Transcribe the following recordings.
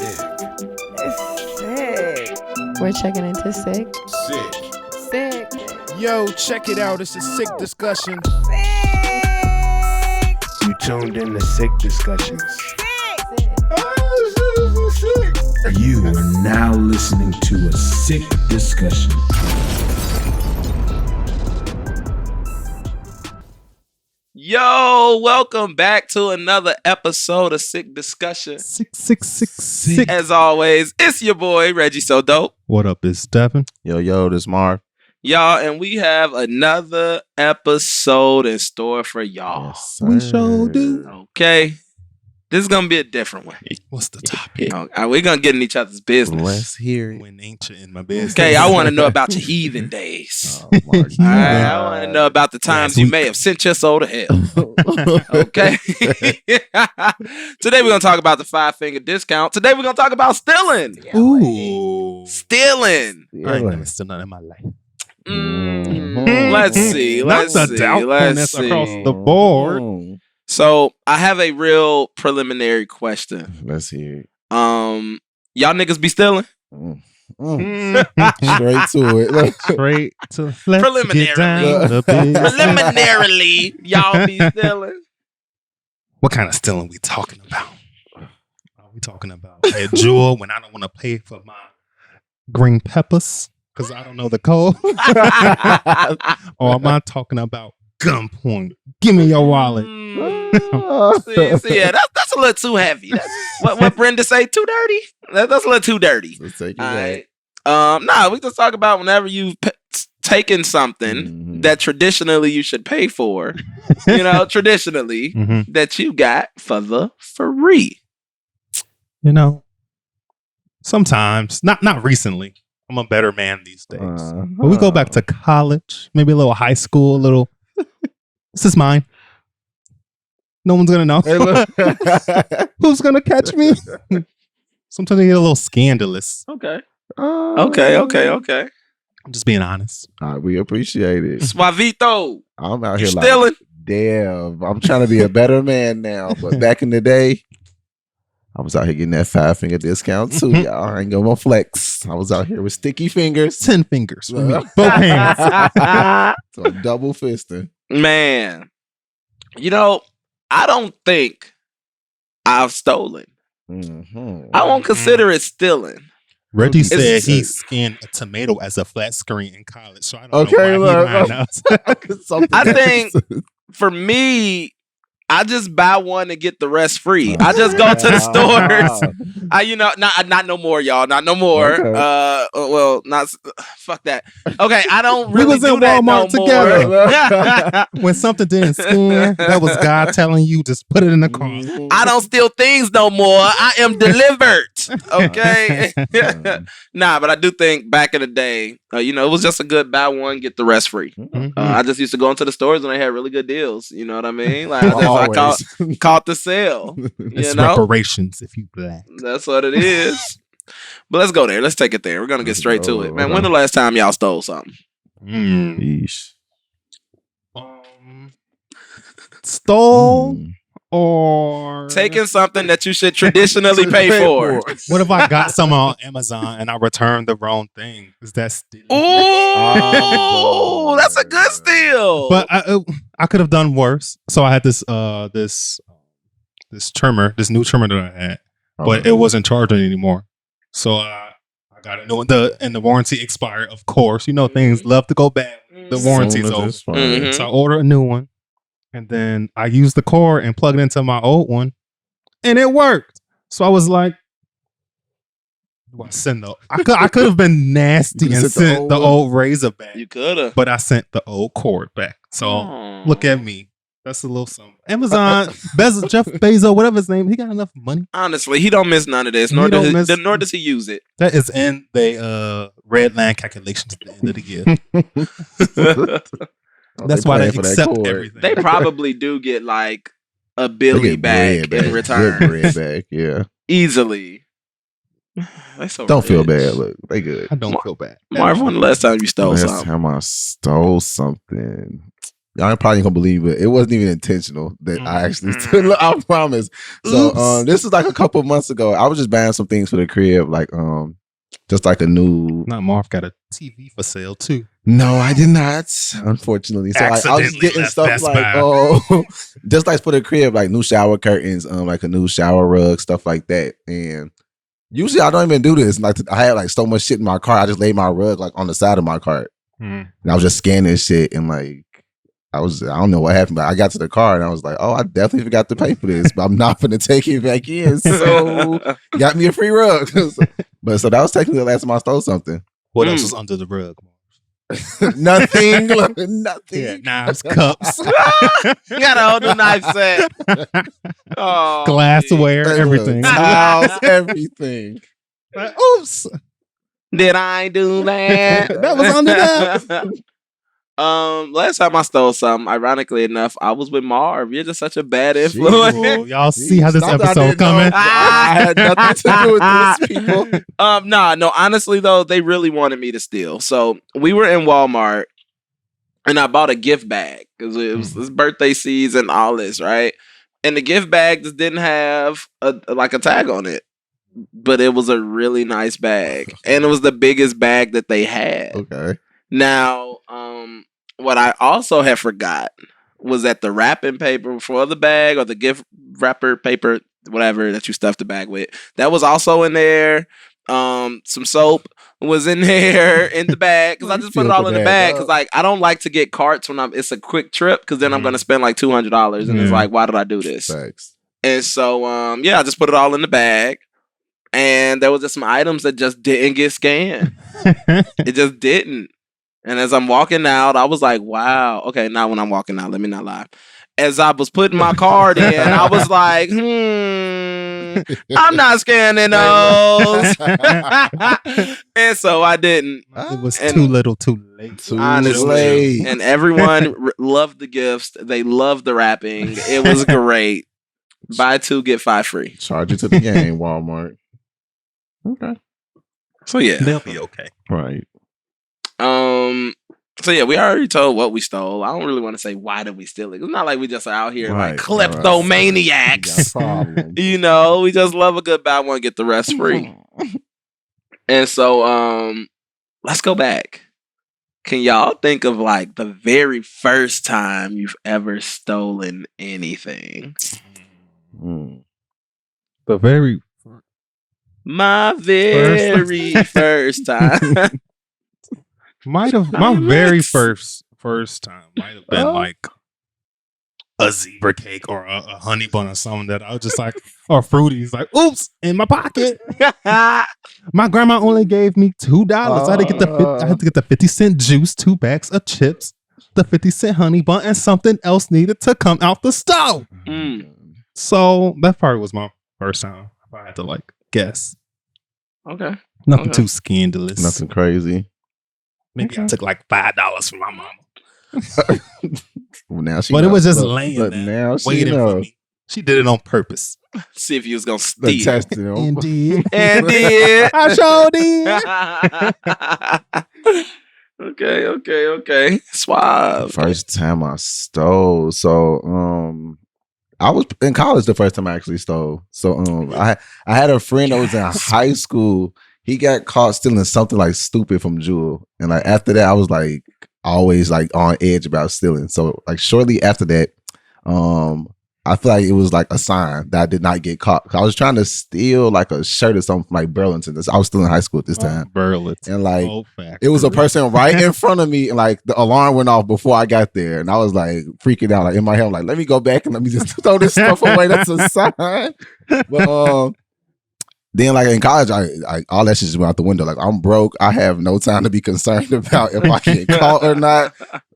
It's sick. We're checking into Psyck. Sick. Yo, check it out. It's a sick discussion. Sick. You tuned in to Sick Discussions. You are now listening to a Sick Discussion. Yo, welcome back to another episode of Sick Discussion. Sick. As always, it's your boy, Reggie So Dope. What up, it's Devin. Yo, this Marv. Y'all, and we have another episode in store for y'all. Yes, We sir. sure do. Okay? This is going to be a different one. What's the topic? We're going to get in each other's business. Let's hear it. When ain't you in my business? Okay, I want to know about your heathen days. Oh, my God. I want to know about the times you may have sent your soul to hell. Okay. Today we're going to talk about the 5-finger discount. Today we're going to talk about stealing. Ooh. Stealing. I ain't never still none in my life. Let's see. Not the doubtfulness across the board. So I have a real preliminary question. Let's hear it. Y'all niggas be stealing? Straight to it. Straight to let's Preliminary. get down to business. Preliminarily, y'all be stealing? What kind of stealing we talking about? Are we talking about a jewel when I don't want to pay for my green peppers because I don't know the code? Or am I talking about gunpoint? Give me your wallet. See, yeah, that's a little too heavy. What Brenda say? Too dirty? That's a little too dirty. Let's take it All back. right. We just talk about whenever you've taken something that traditionally you should pay for, traditionally that you got for the free. You know, sometimes, not recently. I'm a better man these days. But we go back to college, maybe a little high school, this is mine. No one's going to know. Hey, look. Who's going to catch me? Sometimes they get a little scandalous. Okay. Okay. I'm just being honest. We appreciate it. Suavito. I'm out You here stealing? like, damn, I'm trying to be a better man now. But back in the day, I was out here getting that 5-finger discount too, y'all. I ain't gonna flex. I was out here with sticky fingers. 10 fingers for me. Both hands. So I'm double fisting. Man. I don't think I've stolen. I won't consider it stealing. Reggie said It's- he scanned a tomato as a flat screen in college. So I don't know why he lying us. I think for me, I just buy one and get the rest free. I just go to the stores. Not no more, y'all. Not no more. Okay. Fuck that. Okay, I don't We really was do in that Walmart no together. more. When something didn't scan, that was God telling you just put it in the car. I don't steal things no more. I am delivered. Okay. But I do think back in the day, it was just a good buy one, get the rest free. I just used to go into the stores when they had really good deals. You know what I mean? Like I caught the sale. It's reparations if you black. That's what it is. But let's go there. Let's take it there. We're gonna get straight to it, man. When the last time y'all stole something? Yeesh. Stole or Taking something that you should traditionally pay for. what if I got some on Amazon and I returned the wrong thing? Is that stealing? Ooh, that's a good steal. But I could have done worse. So I had this trimmer, this new trimmer that I had, but it wasn't charging anymore. So I got a new one. And the warranty expired, of course. Things love to go bad. The warranty's over. Mhm. So I ordered a new one. And then I used the cord and plugged it into my old one. And it worked. So I was like, do I send the... I could have been nasty and sent the old razor back. You could have. But I sent the old cord back. So look at me. That's a little something. Amazon, Jeff Bezos, whatever his name, he got enough money. Honestly, he don't miss none of this. Nor does he use it. That is in the red line calculations at the end of the year. That's why they accept everything. They probably do get like a Billy back in return. Good bread back, yeah. Easily. Don't feel bad. Look, they good. I don't feel bad. Marv, when the last time you stole Last something? time I stole something, Y'all probably ain't gonna believe it. It wasn't even intentional that I actually stole. I promise. So this is like a couple months ago. I was just buying some things for the crib, like just like a new. Not Marv got a TV for sale too. No, I did not. Unfortunately, so I was getting stuff like just like for the crib, like new shower curtains, like a new shower rug, stuff like that. And usually I don't even do this. Like I had like so much shit in my car. I just laid my rug like on the side of my cart, and I was just scanning shit and like. I don't know what happened, but I got to the car and I was like, oh, I definitely forgot to pay for this, but I'm not going to take it back in. So got me a free rug. But so that was technically the last time I stole something. What else was under the rug? Nothing. Nothing. Yeah, knives, cups. You got a whole new knife set. Oh, glassware, everything. Towels, everything. Oops. Did I do that? That was under that. Last time I stole something, ironically enough, I was with Marv. You're just such a bad influence. Oh, y'all see how this episode coming? I had nothing to do with this, people. No. Honestly, though, they really wanted me to steal. So we were in Walmart, and I bought a gift bag because it was this birthday season, all this, right? And the gift bag just didn't have a tag on it, but it was a really nice bag, and it was the biggest bag that they had. Okay. Now, what I also had forgot was that the wrapping paper for the bag or the gift wrapper paper, whatever that you stuff the bag with, that was also in there. Some soap was in there in the bag because I just put it all in the bag because like I don't like to get carts when it's a quick trip because then I'm gonna spend like $200 and it's like, why did I do this? Thanks. And so I just put it all in the bag. And there was just some items that just didn't get scanned. It just didn't. And as I'm walking out, I was like, wow. Okay, now when I'm walking out, let me not lie. As I was putting my card in, I was like, I'm not scanning those. And so I didn't. It was too little, too late. Honestly. And everyone loved the gifts. They loved the wrapping. It was great. Buy 2, get 5 free. Charge it to the game, Walmart. Okay. So yeah. They'll be okay. Right. So yeah, we already told what we stole. I don't really want to say why did we steal it. It's not like we just are out here like kleptomaniacs. You know, we just love a good buy one, get the rest free. And so let's go back. Can y'all think of like the very first time you've ever stolen anything? The very My very first time. My very first time might have been like a zebra cake or a honey bun or something that I was just like, or fruities, like, oops, in my pocket. My grandma only gave me $2. I had to get the 50-cent juice, 2 bags of chips, the 50-cent honey bun, and something else needed to come out the stove. So that probably was my first time. If I had to like guess. Okay. Nothing too scandalous. Nothing crazy. Maybe I took like $5 from my mama. Well, now she but knows. it was just But laying there, now she waiting knows. for me. She did it on purpose. See if you was gonna The steal. test, you know. Indeed. And did. I sure did. Okay. Suave. First time I stole. So I was in college the first time I actually stole. So I had a friend that was in high school. He got caught stealing something like stupid from Jewel. And like after that, I was like always like on edge about stealing. So like shortly after that, I feel like it was like a sign that I did not get caught. I was trying to steal like a shirt or something from like Burlington. I was still in high school at this time. Burlington. And like it was a person right in front of me, and like the alarm went off before I got there. And I was like freaking out. Like in my head, I'm like, let me go back and let me just throw this stuff away. That's a sign. But then like in college, I all that shit just went out the window. Like I'm broke. I have no time to be concerned about if I get caught or not.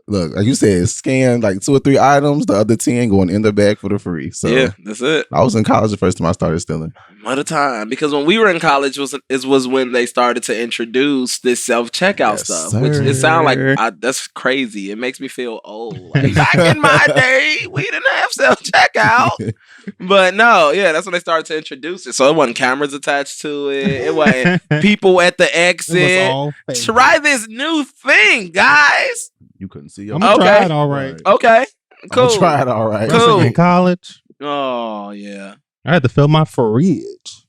Look, like you said, scan like 2 or 3 items, the other 10 going in the bag for the free. So yeah, that's it. I was in college the first time I started stealing. What a time. Because when we were in college was when they started to introduce this self-checkout stuff. Sir. Which it sounds like that's crazy. It makes me feel old. Like, back in my day, we didn't have self-checkout. But no, yeah, that's when they started to introduce it. So it wasn't cameras attached to it. It wasn't people at the exit. It was all fake. Try this new thing, guys. You couldn't see. I'm gonna Okay. try it all right. Okay, cool. I'm gonna try it all right. Cool. In college, Oh yeah, I had to fill my fridge.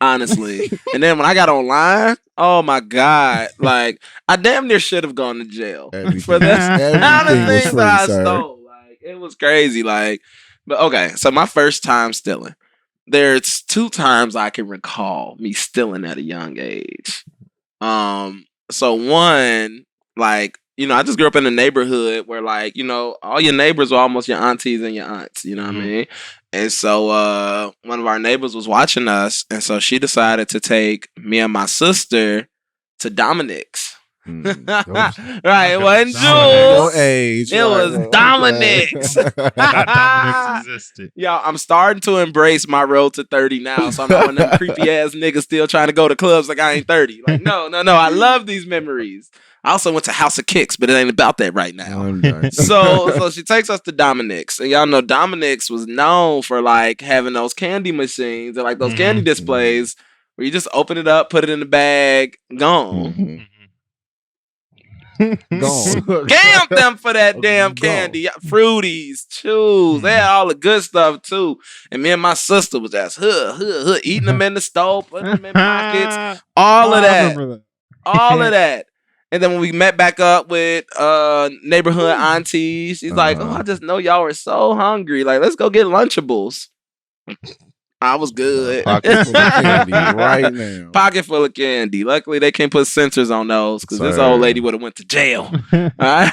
honestly. And then when I got online, oh my god, like I damn near should have gone to jail for this. Everything Kind of was things free, that I sir. stole. Like it was crazy. Like, but okay. So my first time stealing. There's 2 times I can recall me stealing at a young age. So one, like, I just grew up in a neighborhood where, like, all your neighbors were almost your aunties and your aunts, you know what I mean? And so one of our neighbors was watching us, and so she decided to take me and my sister to Dominic's. Right, it wasn't Jules. Age, it was Dominic's. Dominic's existed. Yo, I'm starting to embrace my road to 30 now, so I'm not one of them creepy ass niggas still trying to go to clubs like I ain't 30. Like, no. I love these memories. I also went to House of Kicks, but it ain't about that right now. So she takes us to Dominic's, and y'all know Dominic's was known for like having those candy machines and like those candy displays where you just open it up, put it in the bag, gone. Scammed them for that damn candy. Fruities, chews. They had all the good stuff too. And me and my sister was just eating them in the stove, putting them in pockets, all of that. All of that. And then when we met back up with neighborhood aunties, she's like, I just know y'all were so hungry. Like, let's go get Lunchables. I was good. Pocket full of candy right now. Pocket full of candy. Luckily, they can't put censors on those because this old lady would have went to jail. All right?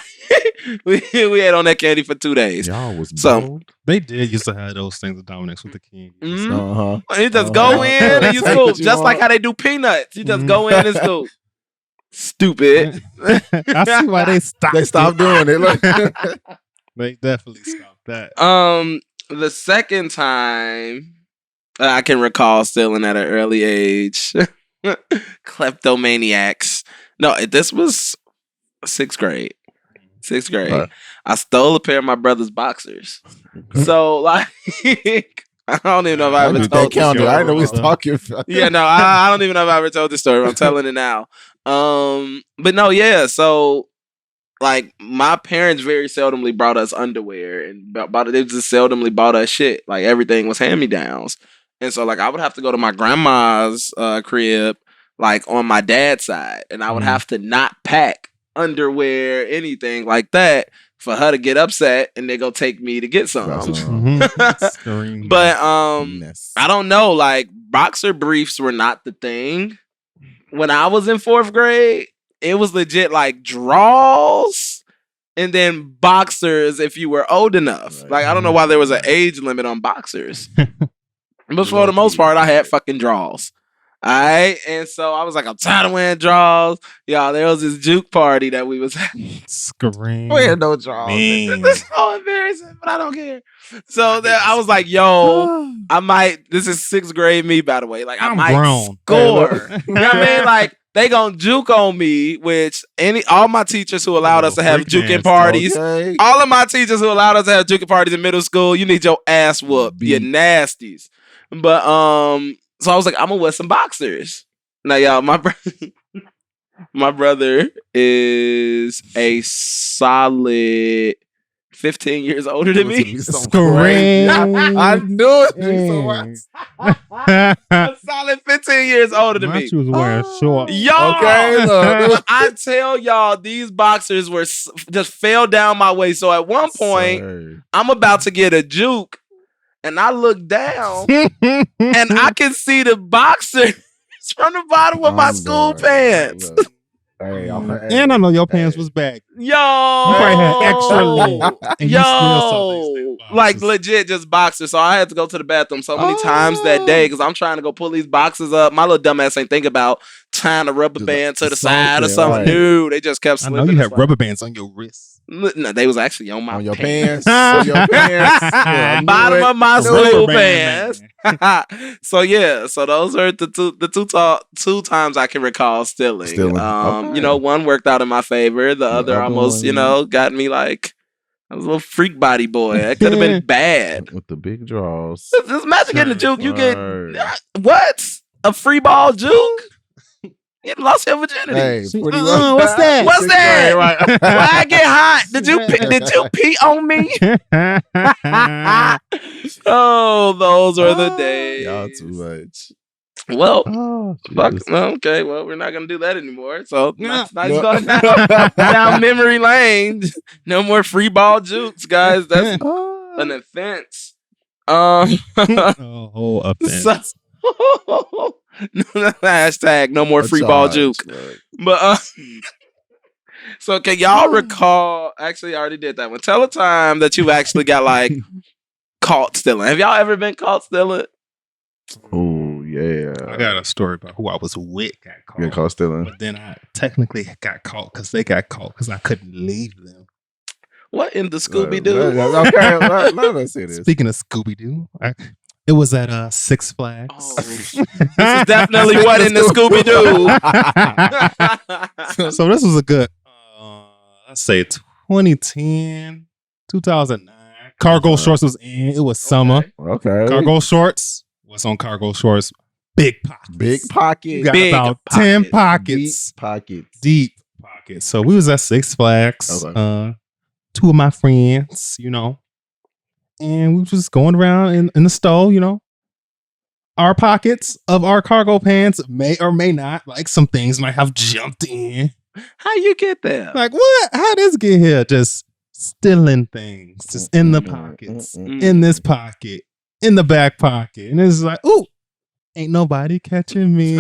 we had on that candy for 2 days. Y'all was bold. They did used to have those things at Dominic's with the candy. You just go in and you scoop. Just like how they do peanuts. You just go in and scoop. Stupid. I see why they stopped. They stopped doing it. Look. They definitely stopped that. The second time I can recall stealing at an early age. Kleptomaniacs. No, this was 6th grade. 6th grade. I stole a pair of my brother's boxers. So, like, I don't even know if I ever told this story. I didn't know we was talking about. Yeah, no, I don't even know if I ever told this story. I'm telling it now. But no, yeah. So, like, my parents very seldomly brought us underwear, and they just seldomly bought us shit. Like, everything was hand-me-downs. And so, like, I would have to go to my grandma's crib, like, on my dad's side. And I would have to not pack underwear, anything like that, for her to get upset and they go take me to get some. But, I don't know. Like, boxer briefs were not the thing. When I was in 4th grade, it was legit, like, draws and then boxers if you were old enough. Right. Like, I don't know why there was an age limit on boxers. But for the most part, I had fucking draws. All right. And so I was like, I'm tired of wearing draws. Y'all, there was this juke party that we was having. Scream. We had no draws. This is so embarrassing, but I don't care. So then I was like, yo, I might, this is 6th grade me, by the way. Like, I might score. You know what I mean? Like, they gonna juke on me, which all my teachers who allowed us to have juking parties, all of my teachers who allowed us to have juking parties in middle school, you need your ass whooped. You nasties. But so I was like, I'm gonna wear some boxers. Now, y'all, my brother is a solid 15 years older than me. I knew it. A solid 15 years older than me. She was wearing shorts. Y'all, I tell y'all, these boxers were just fell down my way. So at one point, I'm about to get a juke. And I look down and I can see the boxers from the bottom of my school pants. And I know your pants was back. Yo, you probably had extra length. Yo, like legit just boxers. So I had to go to the bathroom so many times that day because I'm trying to go pull these boxes up. My little dumbass ain't think about tying a rubber band to the side or something. Right. Dude, they just kept slipping. I know you had rubber bands on your wrists. No, they was actually on my your pants. On your pants. Bottom of my school pants. So yeah, so those are the two times I can recall stealing. You know, one worked out in my favor. The other almost, got me like I was a little freak body boy. That could have been bad. With the big draws. Just imagine getting a juke. You get what? A free ball juke? You lost your virginity. Hey, She, pretty what's that? What's Sixth that? grade, right? Why I get hot? Did you pee on me? Oh, those are the days. Y'all too much. Well, Oh, fuck. Jesus. Okay, well, we're not gonna do that anymore. So Yeah. nice going down memory lane. No more free ball jukes, guys. That's an offense. Oh, offense. So, hashtag no more free ball juke. But so can y'all recall? Actually, I already did that one. Tell a time that you actually got like caught stealing. Have y'all ever been caught stealing? Oh yeah. I got a story about who I was with got caught. Get caught stealing. But then I technically got caught because they got caught because I couldn't leave them. What in the Scooby Doo? Okay, let us see this. Speaking of Scooby Doo, it was at Six Flags. Oh, this is definitely what in the Scooby Doo. So this was a good, let's say 2010, 2009. Cargo shorts was in. It was summer. Okay. Cargo shorts. What's on cargo shorts? Big pockets. Big pocket. You got Big about pockets. 10 Deep pockets. pockets. Deep pockets. So we was at Six Flags. Okay. Two of my friends, and we was just going around in the store, Our pockets of our cargo pants may or may not, like some things might have jumped in. How you get there? Like, what? How this get here? Just stealing things, just in the pockets, in this pocket, in the back pocket. And it's like, ooh, ain't nobody catching me.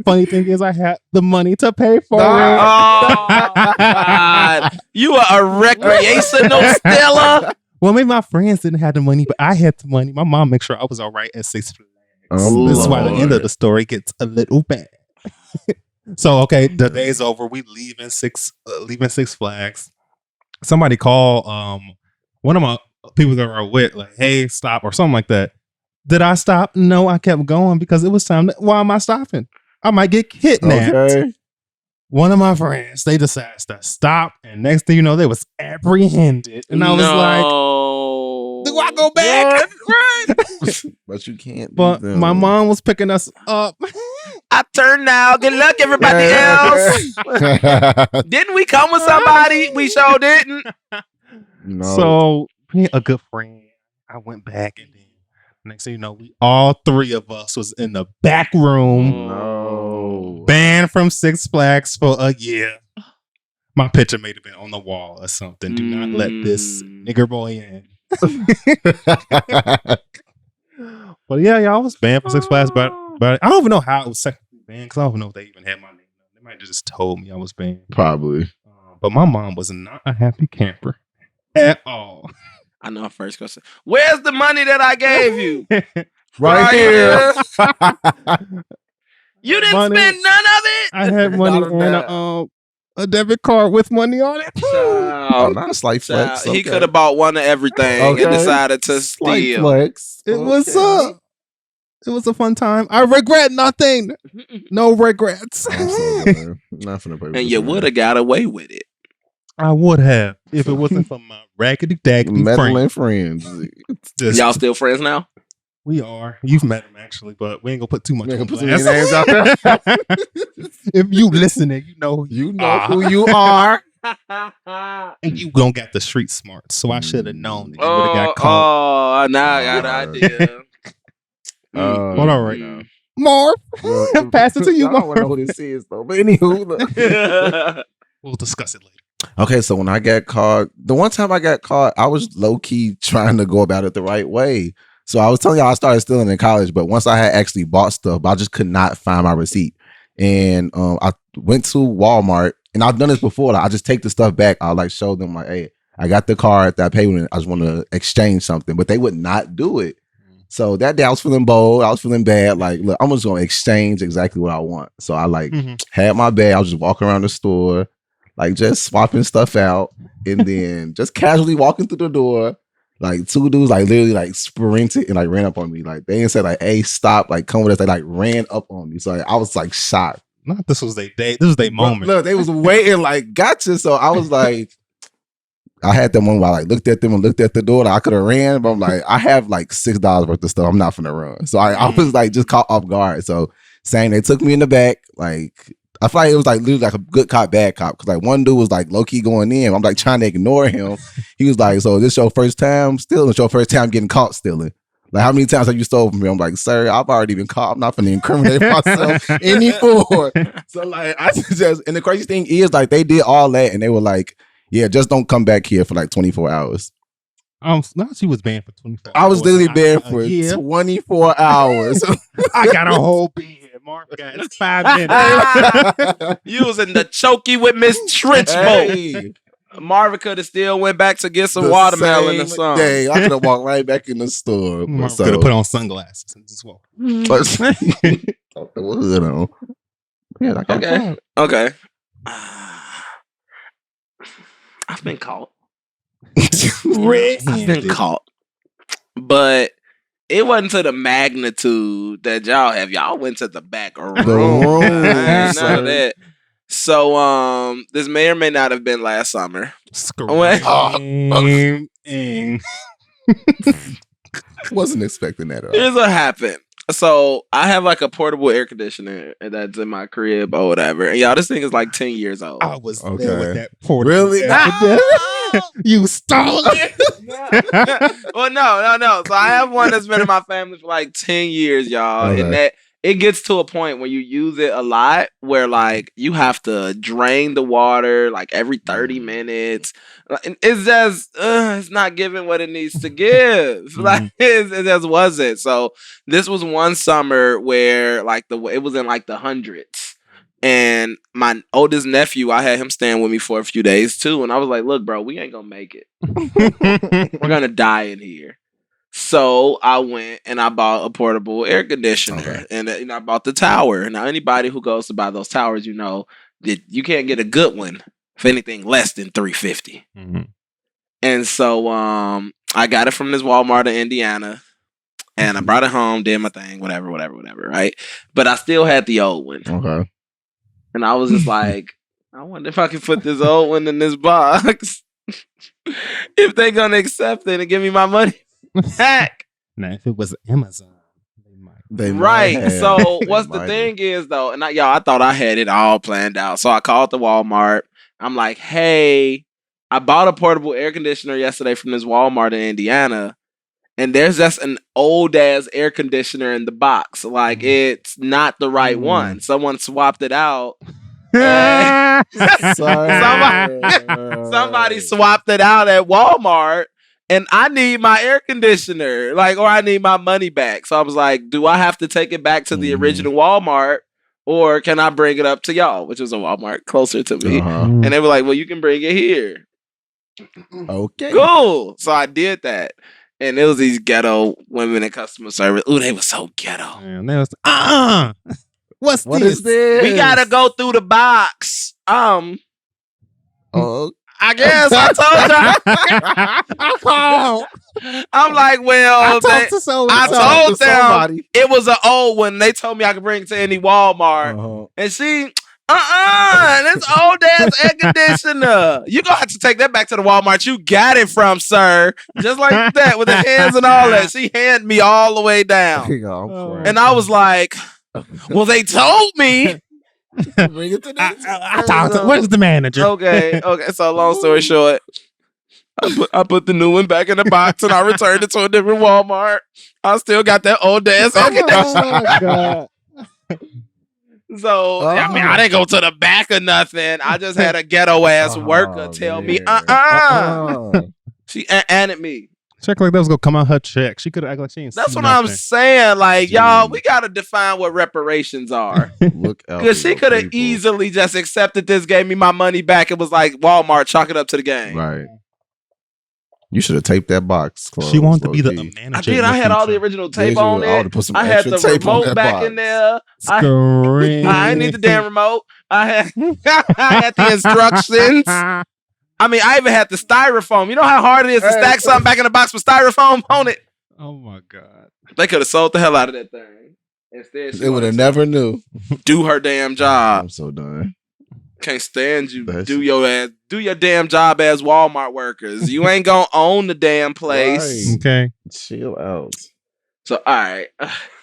Funny thing is, I had the money to pay for it. Oh, God. You are a recreational stealer. Well, maybe my friends didn't have the money, but I had the money. My mom makes sure I was all right at Six Flags. Oh, This is why the end Lord. of the story gets a little bad. So, okay, the day's over. We leaving Six Flags. Somebody call one of my people that were with, like, hey, stop, or something like that. Did I stop? No, I kept going because it was time. Why am I stopping? I might get kidnapped. Okay. One of my friends, they decided to stop, and next thing you know, they was apprehended, and I was like, "Do I go back?" But you can't. But leave them. my mom was picking us up. I turned now. Good luck, everybody else. Didn't we come with somebody? We sure didn't. No. So, being a good friend, I went back, and then next thing you know, we all three of us was in the back room. No. Banned from Six Flags for a year. My picture may have been on the wall or something. Do not let this nigger boy in. But yeah, I was banned from Six Flags, but I don't even know how it was technically banned because I don't even know if they even had my name. They might have just told me I was banned. Probably. But my mom was not a happy camper at all. I know our first question. Where's the money that I gave you? Right here. You didn't Money. spend none of it? I had money Not and a debit card with money on it. Oh, not a slight Child, flex. He okay. could have bought one of everything Okay. and decided to Slight steal. flex. It was Okay. it was a fun time. I regret nothing. No regrets. I'm so done. Not finna play with And this you man. would have got away with it. I would have if it wasn't for my raggedy daggedy meddling friend. friends. Just- Y'all still friends now? we are. You've met him actually, but we ain't gonna put too much We ain't on gonna put too blast. many names out there. If you listening, you know You know who you are. and you gonna get the street smarts. So I should have known that you would have got caught. Now I got an idea. But all right. no. Marv, Well, pass it to you, I don't want to know Marv. who this is though. But anywho, look. We'll discuss it later. Okay, so when I got caught, the one time I got caught, I was low key trying to go about it the right way. So I was telling y'all I started stealing in college, but once I had actually bought stuff, I just could not find my receipt. And I went to Walmart, and I've done this before. Like, I just take the stuff back. I'll like show them like, hey, I got the card that I paid with. I just want to exchange something, but they would not do it. So that day I was feeling bold. I was feeling bad. Like, look, I'm just gonna exchange exactly what I want. So I like had my bag. I was just walking around the store, like just swapping stuff out, and then just casually walking through the door. Like two dudes like literally like sprinted and like ran up on me. Like they didn't say like, hey, stop, like come with us. They like ran up on me. So like, I was like shocked. Not this was their day. This was their moment. Look, they was waiting like gotcha. So I was like, I had that one where I like looked at them and looked at the door. Like, I could have ran, but I'm like, I have like $6 worth of stuff. I'm not finna run. So I was like just caught off guard. So Same. They took me in the back. Like I feel like it was like literally like a good cop, bad cop. Cause like one dude was like low key going in. I'm like trying to ignore him. He was like, "So this your first time stealing? It's your first time getting caught stealing? Like how many times have you stole from me?" I'm like, "Sir, I've already been caught. I'm not gonna incriminate myself anymore." So like I just and the crazy thing is like they did all that and they were like, "Yeah, just don't come back here for like 24 hours." Now she was banned for 24 I was literally banned for year. 24 hours. I got a whole bed. Mark got 5 minutes. You was in the chokey with Miss Trenchbolt. Hey, Marvin could have still went back to get some the watermelon or same something. day, I could have walked right back in the store. Mark So, could have put on sunglasses and just walk. but the hood on. Yeah, like Okay. I've been caught. I've been caught. But it wasn't to the magnitude that y'all have. Y'all went to the back room. None of that. So this may or may not have been last summer. Screaming. Wasn't expecting that at all. Here's what happened. So I have like a portable air conditioner that's in my crib or whatever. And y'all, this thing is like 10 years old. I was there Okay. with that portable. Really? You stole it. Well, no. So I have one that's been in my family for like 10 years, y'all. Okay. And that it gets to a point when you use it a lot where like you have to drain the water like every 30 minutes. And it's just it's not giving what it needs to give. Like it just wasn't. So this was one summer where like it was in like the hundreds. And my oldest nephew, I had him staying with me for a few days too. And I was like, look, bro, we ain't gonna make it. We're gonna die in here. So I went and I bought a portable air conditioner. And I bought the tower. Now anybody who goes to buy those towers, you know that you can't get a good one for anything less than $350. And so I got it from this Walmart in Indiana. And I brought it home, did my thing, whatever, right? But I still had the old one. Okay. And I was just like, I wonder if I can put this old one in this box. If they're going to accept it and give me my money back. Now, if it was Amazon, They might Right. have. So what's the might thing is, though, and I thought I had it all planned out. So I called the Walmart. I'm like, hey, I bought a portable air conditioner yesterday from this Walmart in Indiana. And there's just an old ass air conditioner in the box. Like it's not the right one. Someone swapped it out. Somebody swapped it out at Walmart. And I need my air conditioner. Like, or I need my money back. So I was like, do I have to take it back to the original Walmart? Or can I bring it up to y'all? Which was a Walmart closer to me. And they were like, well, you can bring it here. Okay. Cool. So I did that. And it was these ghetto women in customer service. Ooh, they were so ghetto. And they was What What is this? We gotta go through the box. Oh, I guess I told y'all. I called. I'm like, well, I talked to someone. I told them somebody. it was an old one. They told me I could bring it to any Walmart. And she, this old ass air conditioner. You gonna have to take that back to the Walmart you got it from, sir. Just like that, with the hands and all that. She handed me all the way down. And I was like, well, they told me. Bring it to this. I talked to. Where's the manager? Okay. So long story short, I put the new one back in the box and I returned it to a different Walmart. I still got that old ass air conditioner. So I mean, I didn't go to the back or nothing. I just had a ghetto ass worker tell me, She added me. Check like that was gonna come out her check. She could have acted like she ain't. That's seen what I'm nothing. saying. Like, y'all, we gotta define what reparations are. Look out. Because she for could have people. easily just accepted this, gave me my money back. It was like Walmart, chalk it up to the game. Right. You should have taped that box closed. She wanted to be the low-key. manager. I did. I had all the original tape Yeah, on I would've it. put some I had extra the tape on remote that back box. in there. Scream. I ain't need the damn remote. I had the instructions. I mean, I even had the styrofoam. You know how hard it is to stack something back in the box with styrofoam on it? Oh my god. They could have sold the hell out of that thing. Instead, They would have never knew. do her damn job. I'm so done. Can't stand you. That's- Do your damn job as Walmart workers. You ain't gonna own the damn place. Right. Okay. Chill out. So all right.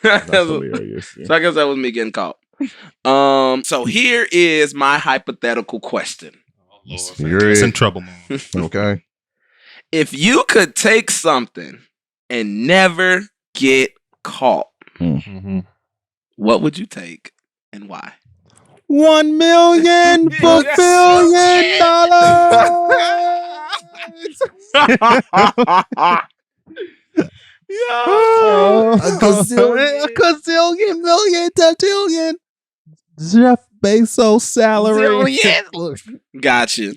That's hilarious. So I guess that was me getting caught. So here is my hypothetical question. It's in trouble, man. Okay. If you could take something and never get caught, what would you take and why? $1 million for $1 billion. A gazillion, million, tatillion. Jeff Bezos' salary. Gotcha.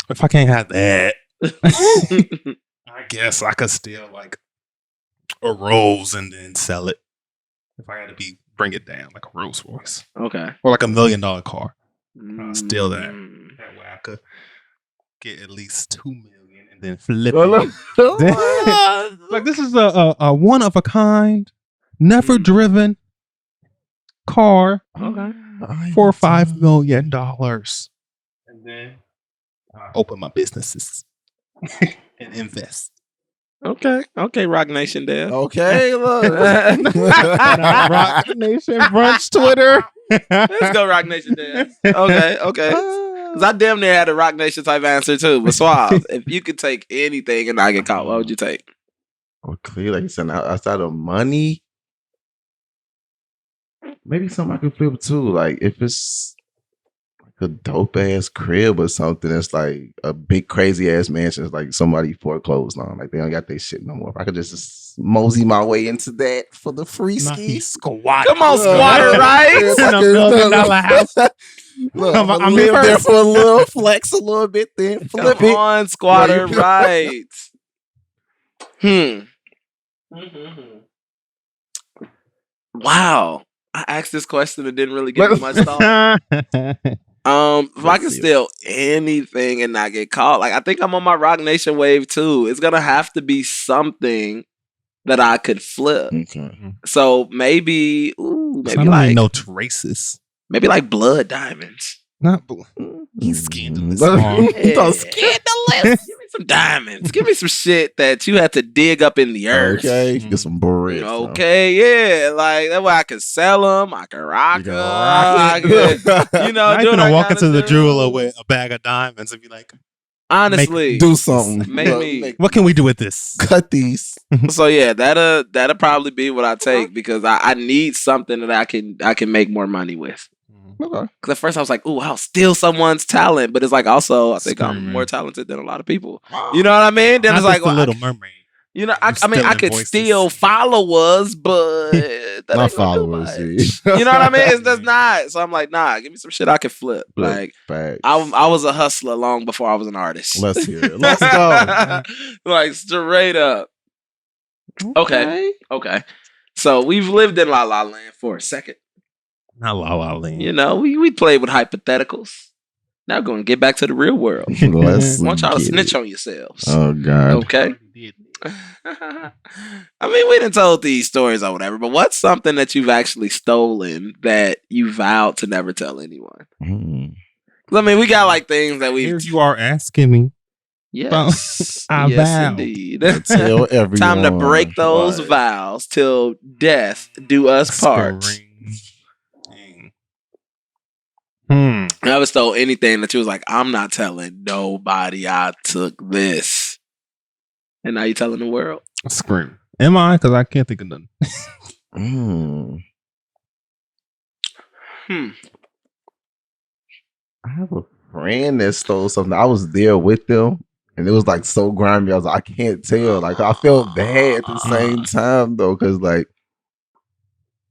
If I can't have that, I guess I could steal like a Rolls and then sell it. If I had to bring it down like a Rolls Royce. Okay. Or like $1 million car. I'll steal that. That way I could get at least 2 million and then flip it. Like this is a one of a kind, never driven car for $5 million. And then I open my businesses and invest. Okay, Rock Nation there. Okay, look. Rock Nation Brunch Twitter. Let's go, Rock Nation there. Okay. Because I damn near had a Rock Nation type answer too. But Suave, if you could take anything and not get caught, what would you take? Well, clearly, like you said, outside of money, maybe something I could flip too. Like if it's like a dope ass crib or something that's like a big crazy ass mansion, it's like somebody foreclosed on. Like they don't got their shit no more. If I could just mosey my way into that for the free skis. Squat. Come on, squatter rights. In a $1 million house. Look, I'm I'm live there for a little flex, a little bit, then flip Come it. on, squatter rights. Wow. I asked this question and didn't really give it much thought. If I can steal anything and not get caught, like I think I'm on my Rock Nation wave too. It's gonna have to be something that I could flip. Okay. So maybe like no traces. Maybe like blood diamonds. Not he's scandalous. Scandalous. Give me some diamonds. Give me some shit that you had to dig up in the earth. Okay, get some bread. Okay, yeah, like that way I can sell them. I can rock them. You know, I'm gonna walk into the jeweler with a bag of diamonds and be like, honestly, do something. Maybe. What can we do with this? Cut these. So yeah, that'll probably be what I take because I need something that I can make more money with. Okay. Because at first I was like, "Ooh, I'll steal someone's talent," but it's like also I think I'm more talented than a lot of people. You know what I mean? Then it's like, the Little Mermaid. You know, I mean, I could steal followers, but that not followers. You know what I mean? It's just not. So I'm like, nah, give me some shit I can flip. Like, I was a hustler long before I was an artist. Let's hear it. Let's go. Like straight up. Okay. So we've lived in La La Land for a second. Not La La Land. You know, we played with hypotheticals. Now we're going to get back to the real world. I want y'all to snitch on yourselves. Oh, God. Okay. I mean, we done told these stories or whatever, but what's something that you've actually stolen that you vowed to never tell anyone? I mean, we got like things that we. Here you are asking me. Yes. I yes, vow. indeed. Tell everyone. Time to break those vows till death do us part. I never stole anything that you was like, I'm not telling nobody I took this. And now you're telling the world. Scream. Am I? Because I can't think of nothing. I have a friend that stole something. I was there with them. And it was like so grimy. I was like, I can't tell. Like I felt bad at the same time though. Cause like,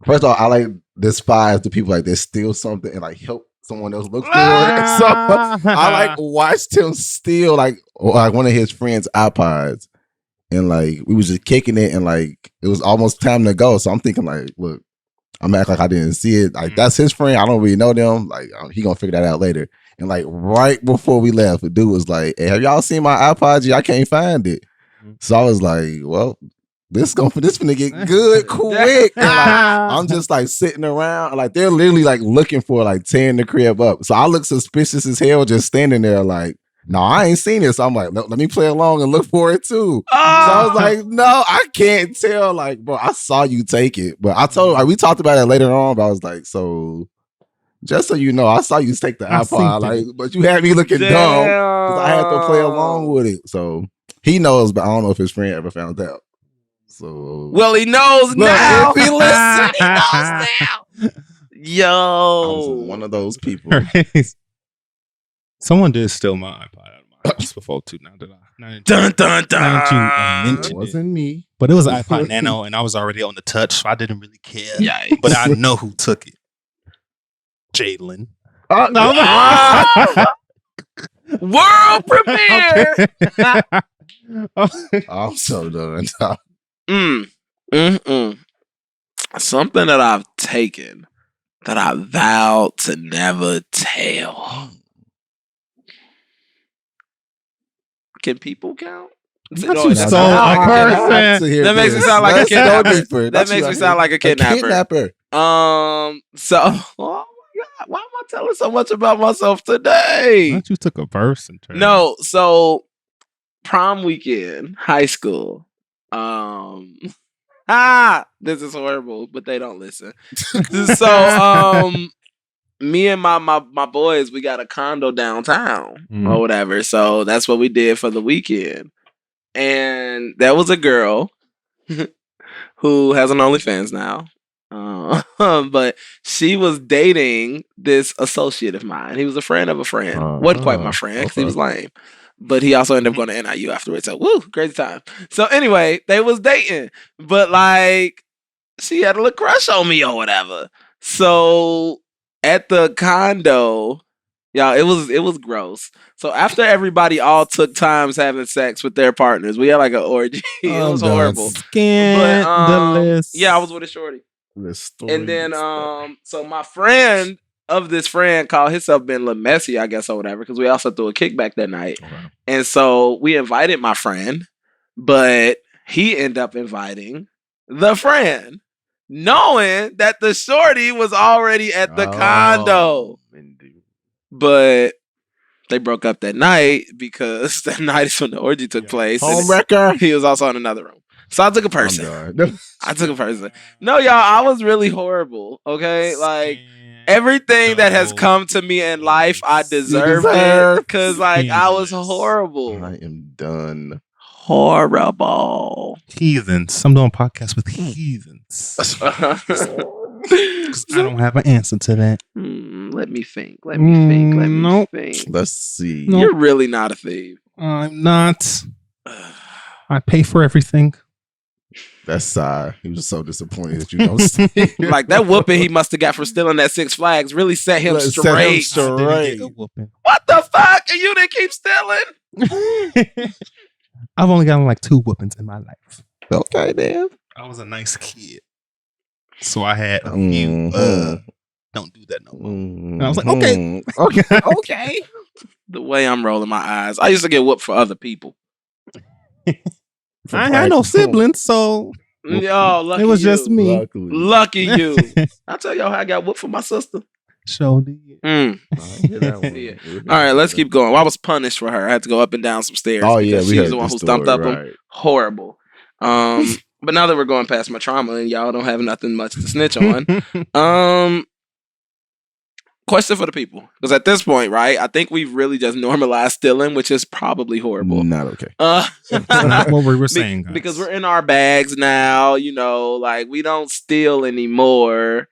first of all, I like despise the people like that steal something and like help someone else look for it. So I like watched him steal like one of his friends' iPods. And like we was just kicking it and like it was almost time to go. So I'm thinking like, look, I'm acting like I didn't see it. Like that's his friend. I don't really know them. Like he gonna figure that out later. And like right before we left, the dude was like, "Hey, have y'all seen my iPod? I can't find it." So I was like, "Well, this finna get good quick." And like, I'm just like sitting around, like they're literally like looking for like tearing the crib up. So I look suspicious as hell, just standing there like no, I ain't seen it. So I'm like, let me play along and look for it too. So I was like, no, I can't tell. Like, bro, I saw you take it. But I told we talked about it later on, but I was like, so just so you know, I saw you take the iPod, like, but you had me looking dumb because I had to play along with it. So he knows, but I don't know if his friend ever found out. So well, he knows now. If he listen, he knows now. Yo, I was one of those people. Someone did steal my iPod out of my house before too. Now that dun dun dun. It wasn't me, but it was an iPod Nano, and I was already on the touch, so I didn't really care. Yikes. But I know who took it. Jalen. World premiere. I'm so done. Something that I've taken that I vowed to never tell. Can people count? That makes me sound like a kidnapper. That makes me sound like a kidnapper. So, oh my God, why am I telling so much about myself today? Why don't you took a verse and turned No, so prom weekend, high school. This is horrible, but they don't listen. So, me and my boys, we got a condo downtown or whatever. So that's what we did for the weekend. And there was a girl who has an OnlyFans now. But she was dating this associate of mine. He was a friend of a friend. Wasn't quite my friend because he was lame. But he also ended up going to NIU afterwards. So, woo, crazy time. So anyway, they was dating. But like, she had a little crush on me or whatever. So at the condo, y'all, it was gross. So after everybody all took times having sex with their partners, we had like an orgy. It was horrible. Yeah, I was with a shorty. And then so my friend of this friend called himself being a little messy, I guess, or whatever, because we also threw a kickback that night. Okay. And so we invited my friend, but he ended up inviting the friend, knowing that the shorty was already at the condo. But they broke up that night because that night is when the orgy took place. Homewrecker. He was also in another room. So I took a person. No, y'all, I was really horrible. Okay? Like, everything that has come to me in life, I deserve it. Because, like, I was horrible. I am done. Horrible. Heathens. I'm doing podcasts with heathens. I don't have an answer to that. Let me think. Let me think. Let's see. Nope. You're really not a thief. I'm not. I pay for everything. That's sad. He was so disappointed that you don't see. Like that whooping he must have got for stealing that Six Flags really set him straight. What the fuck? And you didn't keep stealing? I've only gotten like 2 whoopings in my life. Okay, man. I was a nice kid. So I had a few. Don't do that no more. And I was like, okay. The way I'm rolling my eyes. I used to get whooped for other people. I had no siblings, so yo, lucky it was you. just me. Lucky you. I'll tell y'all how I got whooped for my sister. So did. Yeah. All right, let's keep going. Well, I was punished for her. I had to go up and down some stairs. Oh yeah, she was the one who stumped up him. Horrible. But now that we're going past my trauma and y'all don't have nothing much to snitch on, question for the people. Because at this point, right, I think we've really just normalized stealing, which is probably horrible. Not okay. That's not what we were saying, guys. Because we're in our bags now, you know, like we don't steal anymore.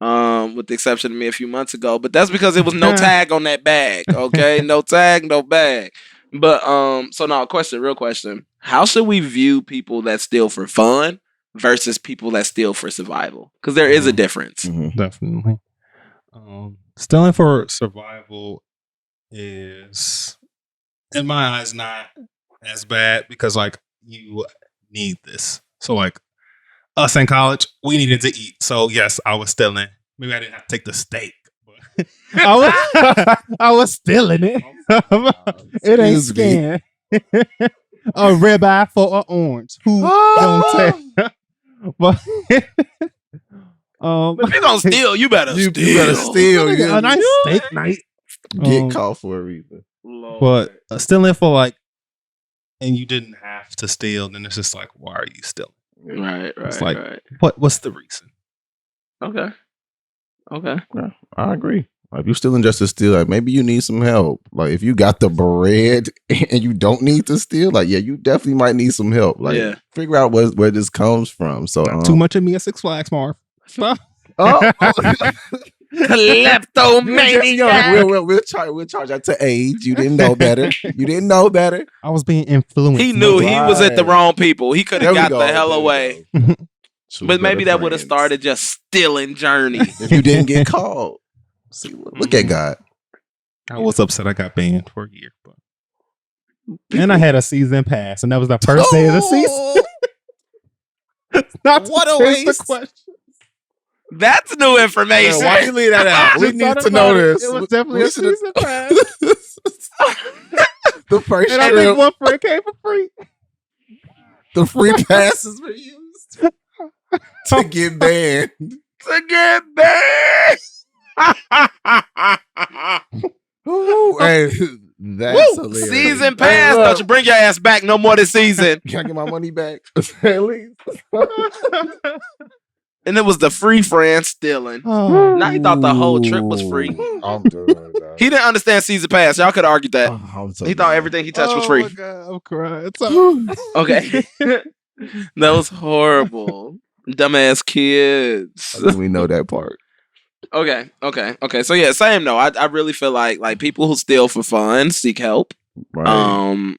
With the exception of me a few months ago. But that's because it was no tag on that bag. Okay? No tag, no bag. But so now real question. How should we view people that steal for fun versus people that steal for survival? Because there is a difference. Mm-hmm. Definitely. Stealing for survival is, in my eyes, not as bad because like you need this. So like us in college, we needed to eat. So yes, I was stealing. Maybe I didn't have to take the steak. But I was stealing it. It ain't scanned. A ribeye for an orange. Who don't tell? But if you're gonna steal, you better steal. You better steal. A nice steak night. Get caught for a reason. Lord. But stealing for like, and you didn't have to steal, then it's just like, why are you stealing? Right. It's like, right. what's the reason? Okay. Yeah, I agree. Like, if you're stealing just to steal, like maybe you need some help. Like if you got the bread and you don't need to steal, like yeah, you definitely might need some help. Like figure out where this comes from. So Not too much of me at Six Flags, Marv. Kleptomaniacs. We'll charge that to age. You didn't know better. I was being influenced. He knew he was at the wrong people. He could have got the hell away. But maybe that would have started just stealing journey. If you didn't get called. See, look at God. I was upset I got banned for a year. And I had a season pass, and that was the first day of the season. Not what a waste. That's new information. Why you leave that out? We need to know this. It was definitely a season pass. The first and I think one friend came for free. The free passes were used to get banned. Ooh, hey, that's hilarious. Season pass. Don't you bring your ass back no more this season. Can I get my money back? At least. And it was the free friend stealing. Now he thought the whole trip was free. I'm done. He didn't understand season pass. Y'all could have argued that. So he thought everything he touched was free. Oh my God, I'm crying. Okay. That was horrible. Dumbass kids. We know that part. Okay. So yeah, same though. I really feel like people who steal for fun seek help. Right.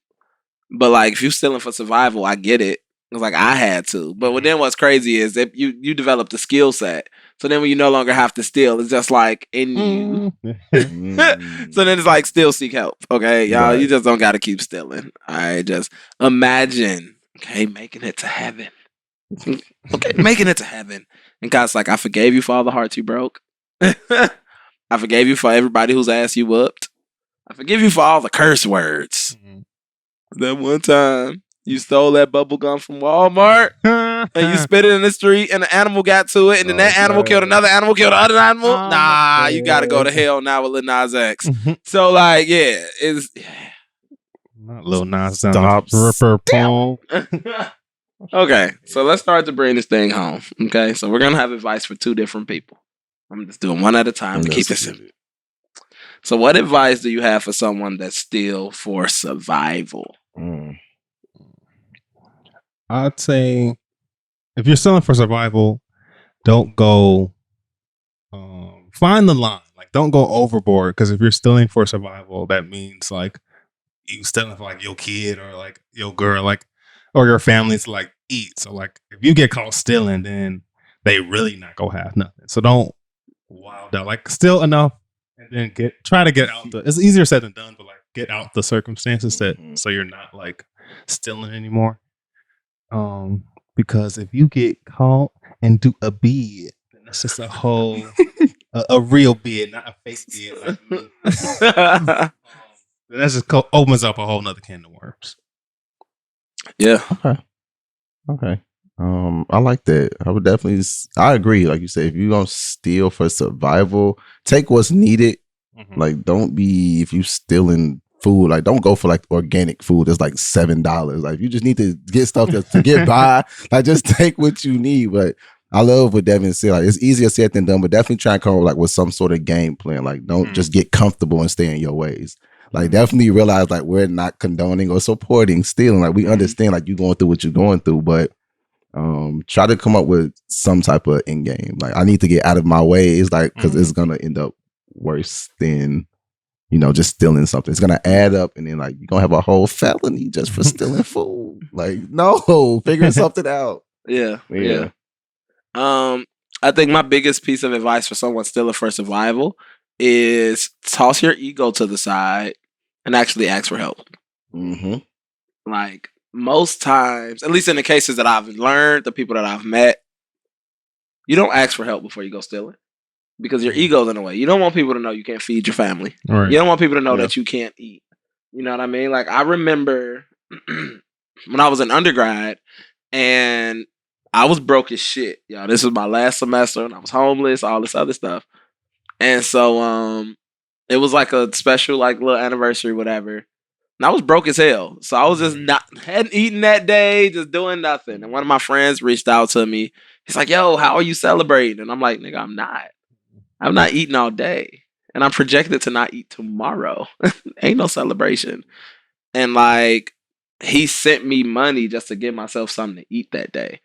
But like if you're stealing for survival, I get it. It's like I had to. But then what's crazy is that you develop the skill set. So then when you no longer have to steal, it's just like in you. So then it's like still seek help. Okay, y'all, you just don't gotta keep stealing. All right, just imagine, making it to heaven. Making it to heaven. And God's like, I forgave you for all the hearts you broke. I forgave you for everybody whose ass you whooped. I forgive you for all the curse words. That one time you stole that bubble gum from Walmart and you spit it in the street and the animal got to it and then that animal killed another animal, killed another animal. Nah, you gotta go to hell now with Lil Nas X. So like, yeah, it's not Lil Nas X. Ripper Paul. Okay, so let's start to bring this thing home. Okay, so we're gonna have advice for two different people. I'm just doing one at a time to keep it simple. So what advice do you have for someone that's still for survival? I'd say if you're selling for survival, don't go find the line. Like don't go overboard, because if you're stealing for survival, that means like you stealing for like your kid or like your girl, like or your family to like eat. So like if you get caught stealing, then they really not gonna have nothing. So don't wild out. Like steal enough and then try to get out it's easier said than done, but like get out the circumstances that so you're not like stealing anymore. Because if you get caught and do a bid, then that's just a whole a real bid, not a fake bid. Like me. That just opens up a whole nother can of worms. Yeah. Okay. I like that. I agree. Like you said, if you're gonna steal for survival, take what's needed. Like if you stealing food, like don't go for like organic food that's like $7. Like you just need to get stuff to get by. Like just take what you need. But I love what Devin said. Like it's easier said than done, but definitely try and come up like with some sort of game plan. Like don't just get comfortable and stay in your ways. Like definitely realize like we're not condoning or supporting stealing. Like we understand like you going through what you're going through, but try to come up with some type of end game. Like I need to get out of my ways, like because it's gonna end up worse than just stealing something. It's gonna add up, and then like you're gonna have a whole felony just for stealing food. Like no, figure something out. Yeah. I think my biggest piece of advice for someone stealing for survival is toss your ego to the side and actually ask for help. Like most times, at least in the cases that I've learned, the people that I've met, you don't ask for help before you go stealing because your ego's in the way. You don't want people to know you can't feed your family. Right. You don't want people to know that you can't eat. You know what I mean? Like I remember when I was an undergrad and I was broke as shit. Y'all, this was my last semester and I was homeless, all this other stuff. And so It was like a special, like little anniversary, whatever. And I was broke as hell. So I was just hadn't eaten that day, just doing nothing. And one of my friends reached out to me. He's like, yo, how are you celebrating? And I'm like, nigga, I'm not. I'm not eating all day. And I'm projected to not eat tomorrow. Ain't no celebration. And like, he sent me money just to give myself something to eat that day.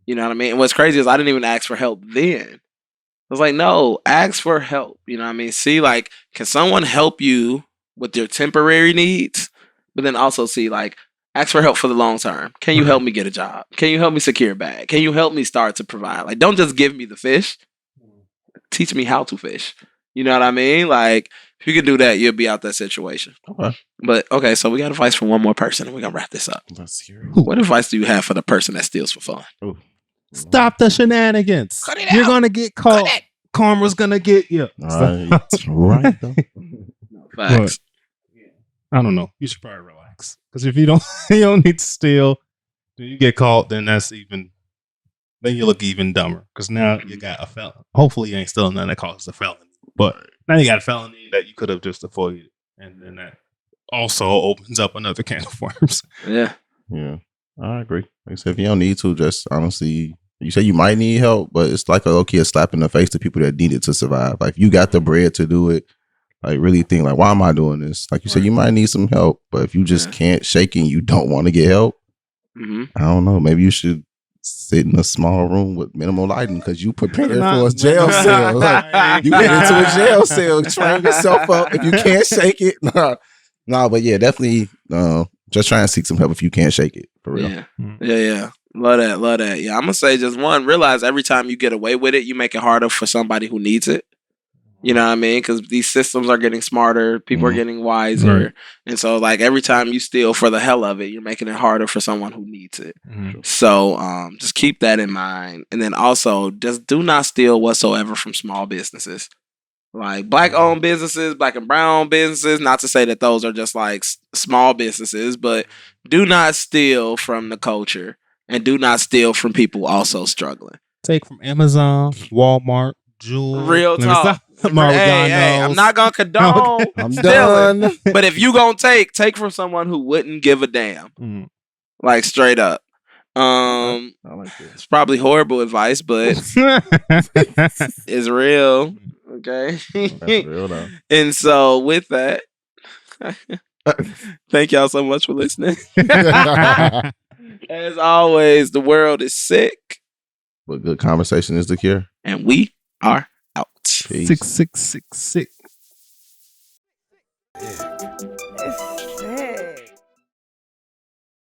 You know what I mean? And what's crazy is I didn't even ask for help then. I was like, no, ask for help. You know what I mean? See, like, can someone help you with your temporary needs? But then also see, like, ask for help for the long term. Can you help me get a job? Can you help me secure a bag? Can you help me start to provide? Like, don't just give me the fish. Teach me how to fish. You know what I mean? Like, if you can do that, you'll be out that situation. Okay. But, okay, so we got advice from one more person, and we're going to wrap this up. Let's hear it. What advice do you have for the person that steals for fun? Ooh. Stop the shenanigans. Cut it You're out. gonna get caught. Karma's gonna get you. Right. Though. Facts. I don't know. You should probably relax. Because if you don't need to steal, then you get caught, then then you look even dumber. Because now you got a felon. Hopefully you ain't stealing nothing that causes a felony. But now you got a felony that you could have just avoided. And then that also opens up another can of worms. Yeah. Yeah, I agree. Like I said, if you don't need to, just honestly, you say you might need help, but it's like a slap in the face to people that need it to survive. Like, if you got the bread to do it, like, really think, like, why am I doing this? Like you said, you might need some help, but if you just can't shake it and you don't want to get help, I don't know. Maybe you should sit in a small room with minimal lighting because you prepared for a jail cell. Like, you get into a jail cell, train yourself up. If you can't shake it, no, but yeah, definitely. Just try and seek some help if you can't shake it, for real. Yeah. Love that. Yeah, I'm going to say just one, realize every time you get away with it, you make it harder for somebody who needs it. You know what I mean? Because these systems are getting smarter. People are getting wiser. Right. And so, like, every time you steal for the hell of it, you're making it harder for someone who needs it. So just keep that in mind. And then also, just do not steal whatsoever from small businesses. Like, black-owned businesses, black and brown businesses, not to say that those are just, like, small businesses, but do not steal from the culture and do not steal from people also struggling. Take from Amazon, Walmart, Jewel. Real talk. Hey, I'm not going to condone I'm stealing, done. but if you going to take from someone who wouldn't give a damn. Like, straight up. I like this. It's probably horrible advice, but it's real. Okay. That's real though. And so with that, thank y'all so much for listening. As always, the world is sick. But good conversation is the cure. And we are out. Peace. Sick. Yeah.